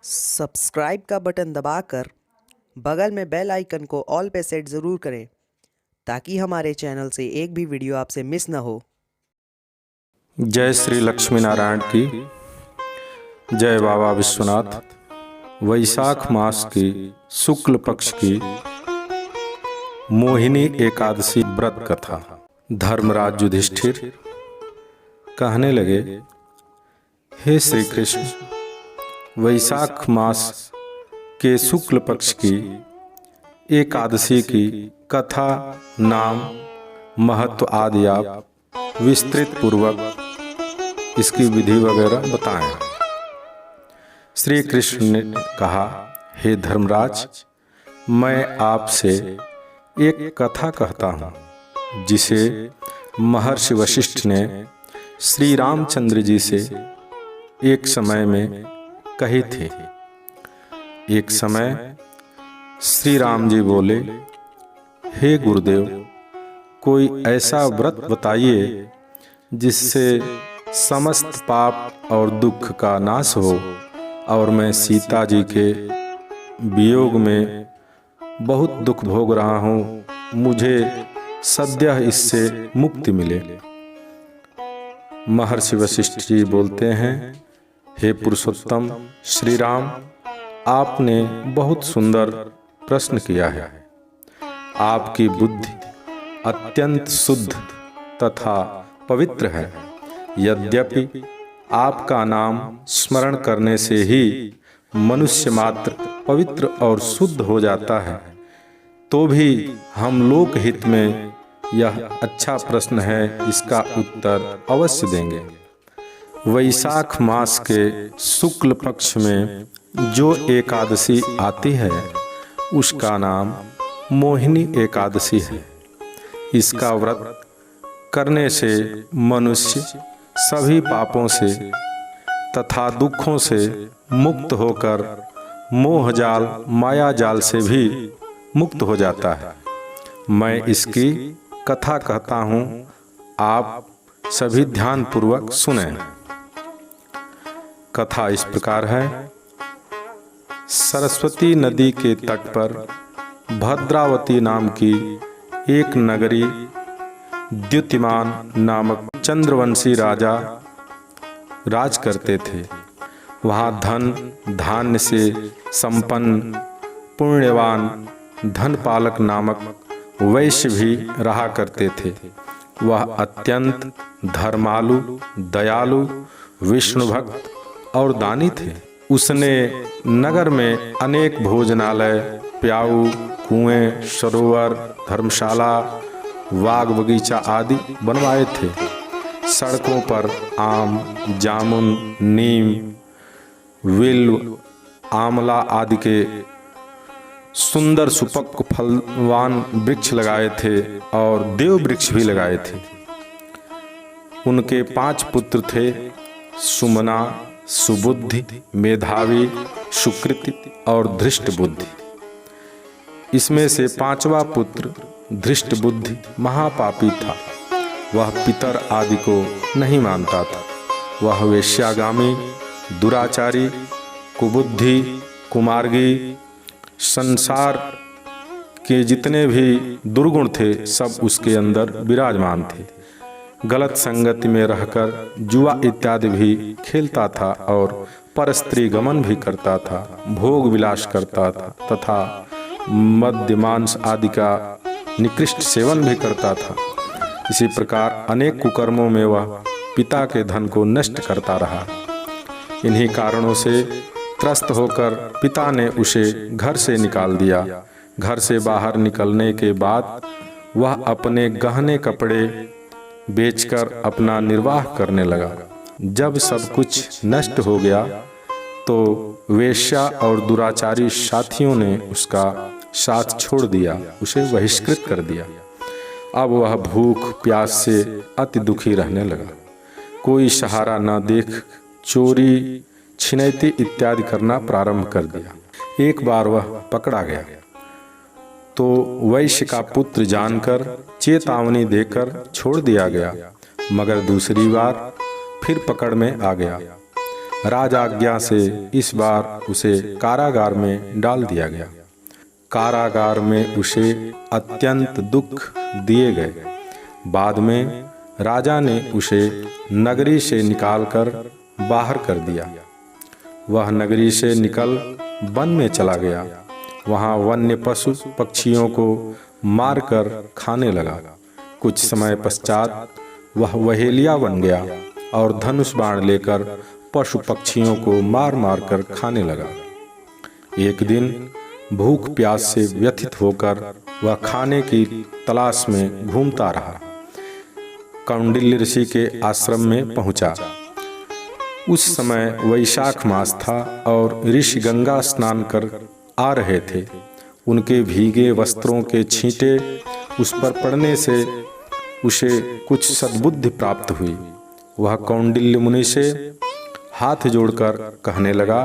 Subscribe का button दबाकर बगल में बेल आइकन को ऑल पे सेट ज़रूर करें ताकि हमारे चैनल से एक भी वीडियो आपसे मिस ना हो। जय श्री लक्ष्मी नारायण की जय। बाबा विश्वनाथ। वैशाख मास की शुक्ल पक्ष की मोहिनी एकादशी व्रत कथा। धर्मराज युधिष्ठिर कहने लगे, हे श्री कृष्ण, वैशाख मास के शुक्ल पक्ष की एकादशी की कथा, नाम, महत्व आदि आप विस्तृत पूर्वक इसकी विधि वगैरह बताएं। श्री कृष्ण ने कहा, हे धर्मराज, मैं आपसे एक कथा कहता हूँ जिसे महर्षि वशिष्ठ ने श्री रामचंद्र जी से एक समय में कही थी। एक समय श्री राम जी बोले, हे गुरुदेव, कोई ऐसा व्रत बताइए जिससे समस्त पाप और दुख का नाश हो और मैं सीता जी के वियोग में बहुत दुख भोग रहा हूँ, मुझे सद्यः इससे मुक्ति मिले। महर्षि वशिष्ठ जी बोलते हैं, हे पुरुषोत्तम श्री राम, आपने बहुत सुंदर प्रश्न किया है। आपकी बुद्धि अत्यंत शुद्ध तथा पवित्र है। यद्यपि आपका नाम स्मरण करने से ही मनुष्य मात्र पवित्र और शुद्ध हो जाता है, तो भी हम लोक हित में यह अच्छा प्रश्न है, इसका उत्तर अवश्य देंगे। वैशाख मास के शुक्ल पक्ष में जो एकादशी आती है उसका नाम मोहिनी एकादशी है। इसका व्रत करने से मनुष्य सभी पापों से तथा दुखों से मुक्त होकर मोह जाल, माया जाल से भी मुक्त हो जाता है। मैं इसकी कथा कहता हूँ, आप सभी ध्यानपूर्वक सुनें। कथा इस प्रकार है। सरस्वती नदी के तट पर भद्रावती नाम की एक नगरी द्युतिमान नामक चंद्रवंशी राजा राज करते थे। वहाँ धन धान्य से संपन्न पुण्यवान धनपालक नामक वैश्य भी रहा करते थे। वह अत्यंत धर्मालु, दयालु, विष्णु भक्त और दानी थे। उसने नगर में अनेक भोजनालय, प्याऊ, कुएं, सरोवर, धर्मशाला, बाग बगीचा आदि बनवाए थे। सड़कों पर आम, जामुन, नीम, विल्व, आंवला आदि के सुंदर सुपक्व फलवान वृक्ष लगाए थे और देव वृक्ष भी लगाए थे। उनके 5 पुत्र थे, सुमना, सुबुद्धि, मेधावी, सुकृति और धृष्ट बुद्धि। इसमें से 5वां पुत्र धृष्ट बुद्धि महापापी था। वह पितर आदि को नहीं मानता था। वह वेश्यागामी, दुराचारी, कुबुद्धि, कुमार्गी, संसार के जितने भी दुर्गुण थे सब उसके अंदर विराजमान थे। गलत संगति में रहकर जुआ इत्यादि भी खेलता था और परस्त्री गमन भी करता था, भोग विलास करता था तथा मद्य मांस आदि का निकृष्ट सेवन भी करता था। इसी प्रकार अनेक कुकर्मों में वह पिता के धन को नष्ट करता रहा। इन्हीं कारणों से त्रस्त होकर पिता ने उसे घर से निकाल दिया। घर से बाहर निकलने के बाद वह अपने गहने कपड़े बेचकर अपना निर्वाह करने लगा। जब सब कुछ नष्ट हो गया तो वेश्या और दुराचारी साथियों ने उसका साथ छोड़ दिया, उसे बहिष्कृत कर दिया। अब वह भूख प्यास से अति दुखी रहने लगा। कोई सहारा न देख चोरी, छिनैती इत्यादि करना प्रारंभ कर दिया। एक बार वह पकड़ा गया तो वैश्य का पुत्र जानकर चेतावनी देकर छोड़ दिया गया, मगर दूसरी बार फिर पकड़ में आ गया। राजाज्ञा से इस बार उसे कारागार में डाल दिया गया। कारागार में उसे अत्यंत दुख दिए गए। बाद में राजा ने उसे नगरी से निकालकर बाहर कर दिया। वह नगरी से निकल वन में चला गया। वहाँ वन्य पशु पक्षियों को मारकर खाने लगा। कुछ समय पश्चात वह वहेलिया बन गया और धनुष बाण लेकर पशु पक्षियों को मार मार कर खाने लगा। एक दिन भूख प्यास से व्यथित होकर वह खाने की तलाश में घूमता रहा। कौंडिल्य ऋषि के आश्रम में पहुंचा। उस समय वैशाख मास था और ऋषि गंगा स्नान कर आ रहे थे। उनके भीगे वस्त्रों के छींटे उस पर पड़ने से उसे कुछ सद्बुद्धि प्राप्त हुई। वह कौंडिल्य मुनि से हाथ जोड़कर कहने लगा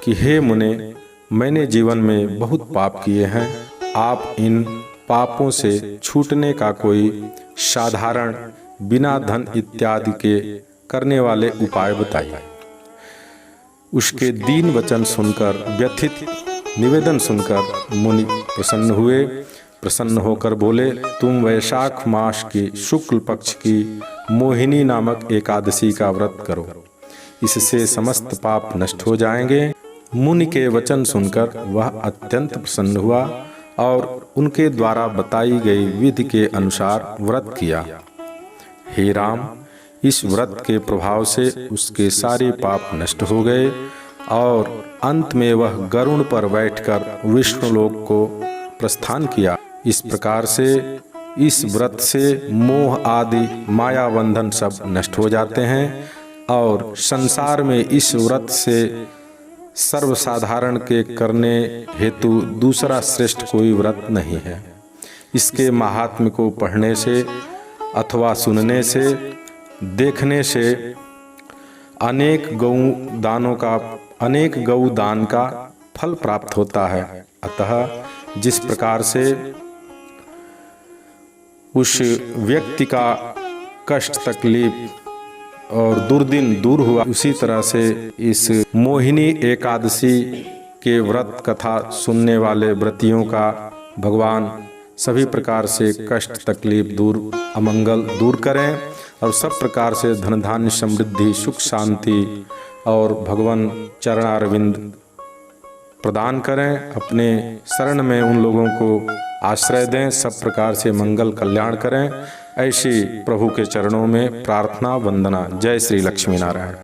कि हे मुने, मैंने जीवन में बहुत पाप किए हैं। आप इन पापों से छूटने का कोई साधारण बिना धन इत्यादि के करने वाले उपाय बताइए। उसके दीन वचन सुनकर, व्यथित निवेदन सुनकर मुनि प्रसन्न हुए। प्रसन्न होकर बोले, तुम वैशाख मास की शुक्ल पक्ष की मोहिनी नामक एकादशी का व्रत करो, इससे समस्त पाप नष्ट हो जाएंगे। मुनि के वचन सुनकर वह अत्यंत प्रसन्न हुआ और उनके द्वारा बताई गई विधि के अनुसार व्रत किया। हे राम, इस व्रत के प्रभाव से उसके सारे पाप नष्ट हो गए और अंत में वह गरुड़ पर बैठकर विष्णुलोक को प्रस्थान किया। इस प्रकार से इस व्रत से मोह आदि माया बंधन सब नष्ट हो जाते हैं और संसार में इस व्रत से सर्वसाधारण के करने हेतु दूसरा श्रेष्ठ कोई व्रत नहीं है। इसके महात्म्य को पढ़ने से अथवा सुनने से, देखने से अनेक गौ दान का फल प्राप्त होता है। अतः जिस प्रकार से उस व्यक्ति का कष्ट तकलीफ और दुर्दिन दूर हुआ, उसी तरह से इस मोहिनी एकादशी के व्रत कथा सुनने वाले व्रतियों का भगवान सभी प्रकार से कष्ट तकलीफ दूर, अमंगल दूर करें और सब प्रकार से धन धान्य समृद्धि सुख शांति और भगवान चरणारविंद प्रदान करें। अपने शरण में उन लोगों को आश्रय दें, सब प्रकार से मंगल कल्याण करें। ऐसी प्रभु के चरणों में प्रार्थना वंदना। जय श्री लक्ष्मी नारायण।